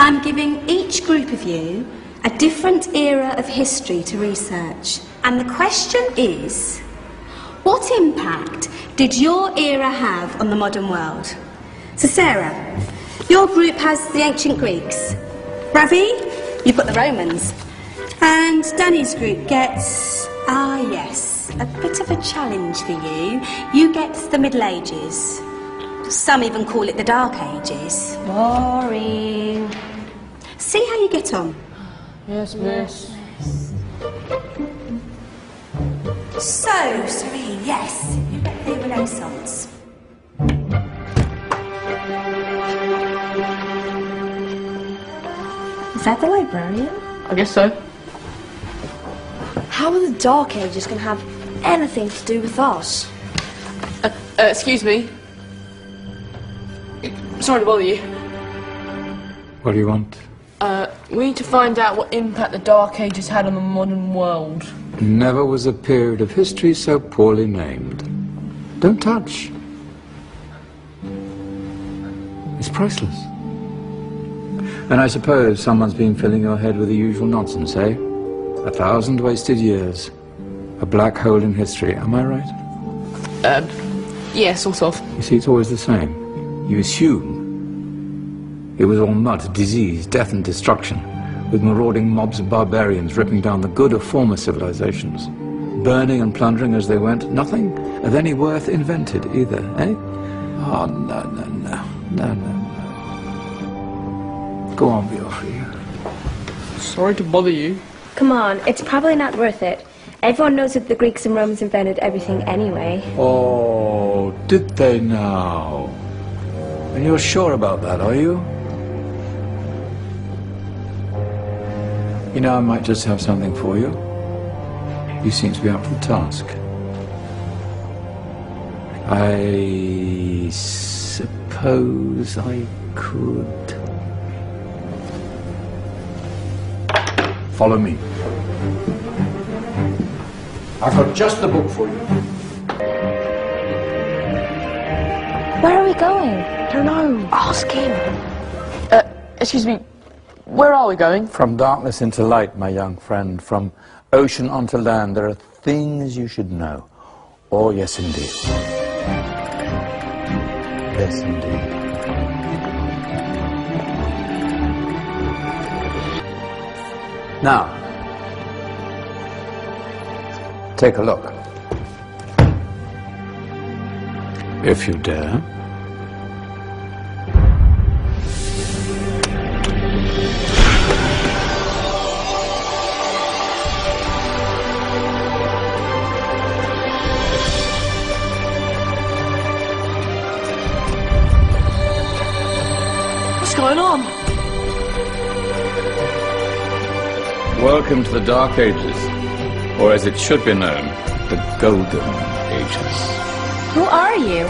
I'm giving each group of you a different era of history to research. And the question is, what impact did your era have on the modern world? So Sarah, your group has the ancient Greeks. Ravi, you've got the Romans. And Danny's group gets, yes, a bit of a challenge for you. You get the Middle Ages. Some even call it the Dark Ages. Boring. See how you get on. Yes, miss. So, Serene, yes, you get the Renaissance. Is that the librarian? I guess so. How are the Dark Ages going to have anything to do with us? Excuse me. Sorry to bother you. What do you want? We need to find out what impact the Dark Ages had on the modern world. Never was a period of history so poorly named. Don't touch. It's priceless. And I suppose someone's been filling your head with the usual nonsense, eh? 1,000 wasted years. A black hole in history, am I right? Yeah, sort of. You see, it's always the same. You assume it was all mud, disease, death and destruction, with marauding mobs of barbarians ripping down the good of former civilizations, burning and plundering as they went. Nothing of any worth invented either, eh? Oh, no, no, no, no, no, no. Go on, Beofrey. Sorry to bother you. Come on, it's probably not worth it. Everyone knows that the Greeks and Romans invented everything anyway. Oh, did they now? And you're sure about that, are you? You know, I might just have something for you. You seem to be up for the task. I suppose I could. Follow me. I've got just the book for you. Where are we going? I don't know. Ask him. Excuse me. Where are we going? From darkness into light, my young friend. From ocean onto land. There are things you should know. Oh, yes, indeed. Yes, indeed. Now, take a look. If you dare. What's going on? Welcome to the Dark Ages, or as it should be known, the Golden Ages. Who are you?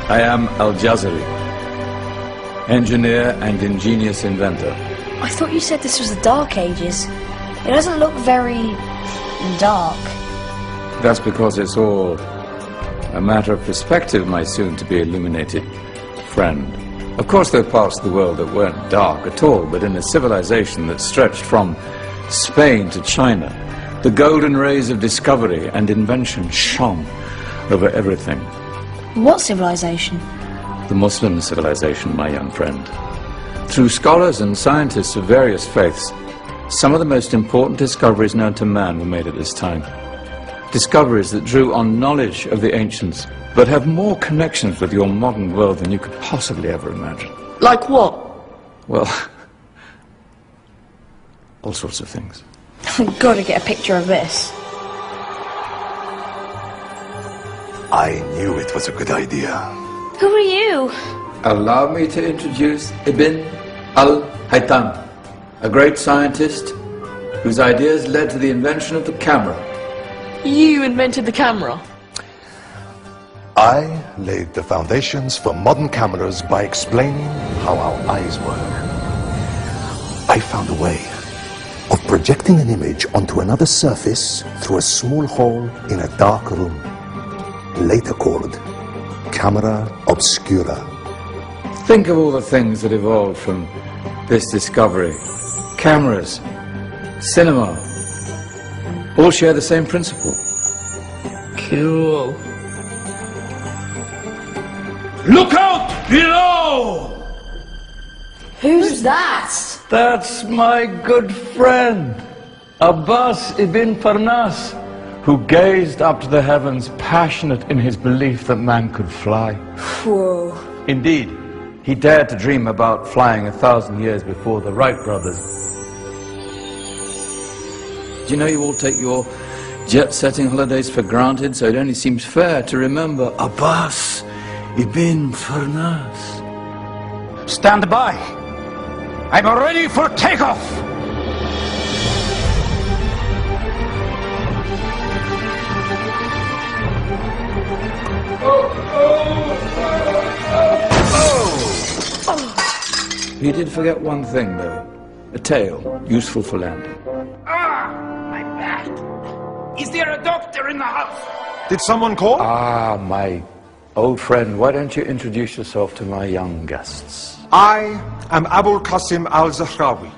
I am Al-Jazari, engineer and ingenious inventor. I thought you said this was the Dark Ages. It doesn't look very dark. That's because it's all a matter of perspective, my soon-to-be illuminated friend. Of course, there are parts of the world that weren't dark at all, but in a civilization that stretched from Spain to China, the golden rays of discovery and invention shone over everything. What civilization? The Muslim civilization, my young friend. Through scholars and scientists of various faiths, some of the most important discoveries known to man were made at this time. Discoveries that drew on knowledge of the ancients, but have more connections with your modern world than you could possibly ever imagine. Like what? Well, all sorts of things. I've got to get a picture of this. I knew it was a good idea. Who are you? Allow me to introduce Ibn al-Haytham, a great scientist whose ideas led to the invention of the camera. You invented the camera? I laid the foundations for modern cameras by explaining how our eyes work. I found a way of projecting an image onto another surface through a small hole in a dark room, later called camera obscura. Think of all the things that evolved from this discovery. Cameras, cinema, all share the same principle. Cool. Look out below! Who's that? That's my good friend, Abbas ibn Farnas, who gazed up to the heavens, passionate in his belief that man could fly. Whoa. Indeed, he dared to dream about flying 1,000 years before the Wright brothers. Do you know you all take your jet-setting holidays for granted, so it only seems fair to remember Abbas ibn Farnas. Stand by. I'm ready for takeoff. He did forget one thing, though. A tail, useful for landing. Ah, my back. Is there a doctor in the house? Did someone call? Ah, my old friend, why don't you introduce yourself to my young guests? I am Abul Qasim al-Zahrawi.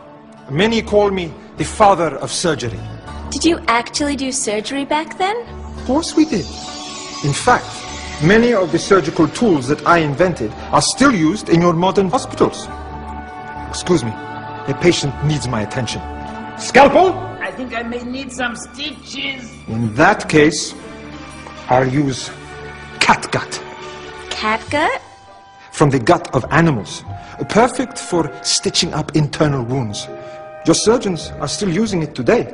Many call me the father of surgery. Did you actually do surgery back then? Of course we did. In fact, many of the surgical tools that I invented are still used in your modern hospitals. Excuse me, a patient needs my attention. Scalpel? I think I may need some stitches. In that case, I'll use catgut. Catgut? From the gut of animals. Perfect for stitching up internal wounds. Your surgeons are still using it today.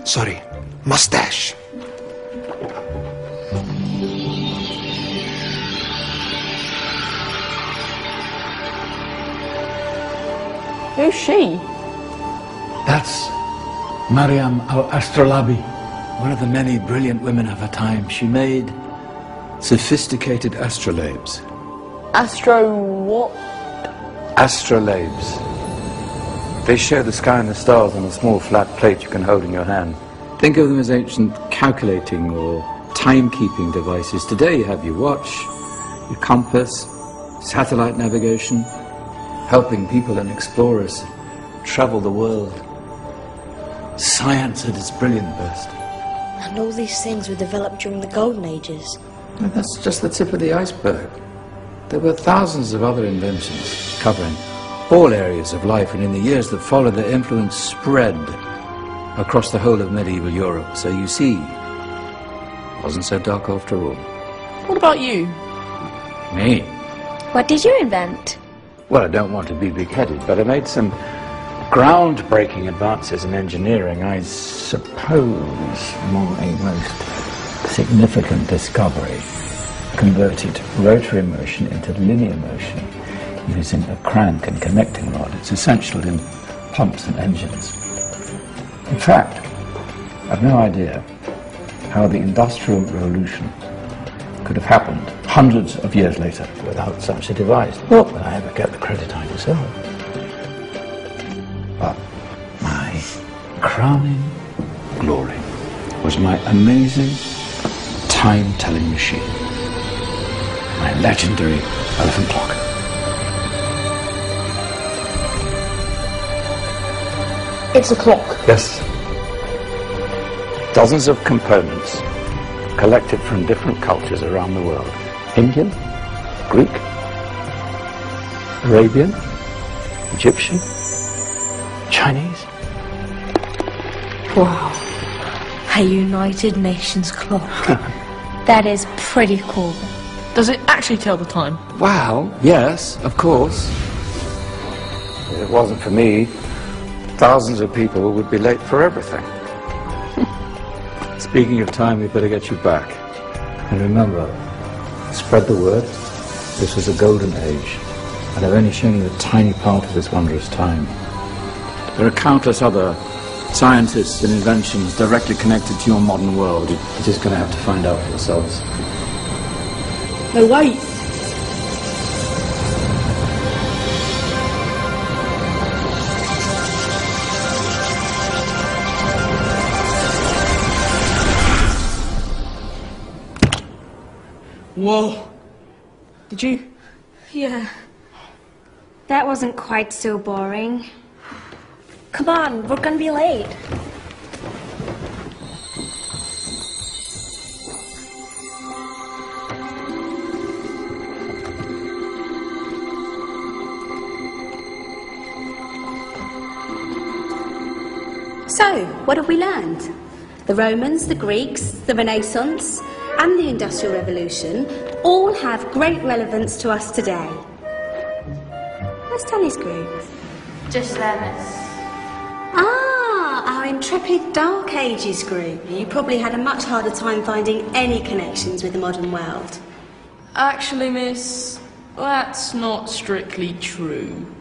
Sorry, mustache. Who's she? That's Maryam al-Astrolabi, one of the many brilliant women of her time. She made sophisticated astrolabes. Astro what? Astrolabes. They show the sky and the stars on a small flat plate you can hold in your hand. Think of them as ancient calculating or timekeeping devices. Today you have your watch, your compass, satellite navigation, helping people and explorers travel the world. Science at its brilliant best. And all these things were developed during the Golden Ages. And that's just the tip of the iceberg. There were thousands of other inventions covering all areas of life, and in the years that followed, their influence spread across the whole of medieval Europe. So you see, it wasn't so dark after all. What about you? Me? What did you invent? Well, I don't want to be big-headed, but I made some groundbreaking advances in engineering. I suppose my most significant discovery converted rotary motion into linear motion using a crank and connecting rod. It's essential in pumps and engines. In fact, I've no idea how the Industrial Revolution could have happened hundreds of years later without such a device. Not that I ever get the credit I deserve. But my crowning glory was my amazing time-telling machine, my legendary elephant clock. It's a clock. Yes. Dozens of components collected from different cultures around the world. Indian, Greek, Arabian, Egyptian, Chinese. Wow. A United Nations clock. That is pretty cool. Does it actually tell the time? Well, yes, of course. If it wasn't for me, thousands of people would be late for everything. Speaking of time, we better get you back. And remember, spread the word. This was a golden age, and I've only shown you a tiny part of this wondrous time. There are countless other scientists and inventions directly connected to your modern world. You're just going to have to find out for yourselves. No, wait. Whoa. Did you? Yeah. That wasn't quite so boring. Come on, we're gonna be late. So, what have we learned? The Romans, the Greeks, the Renaissance, and the Industrial Revolution all have great relevance to us today. Where's Tony's group? Just there, miss. Ah, our intrepid Dark Ages group. You probably had a much harder time finding any connections with the modern world. Actually, miss, that's not strictly true.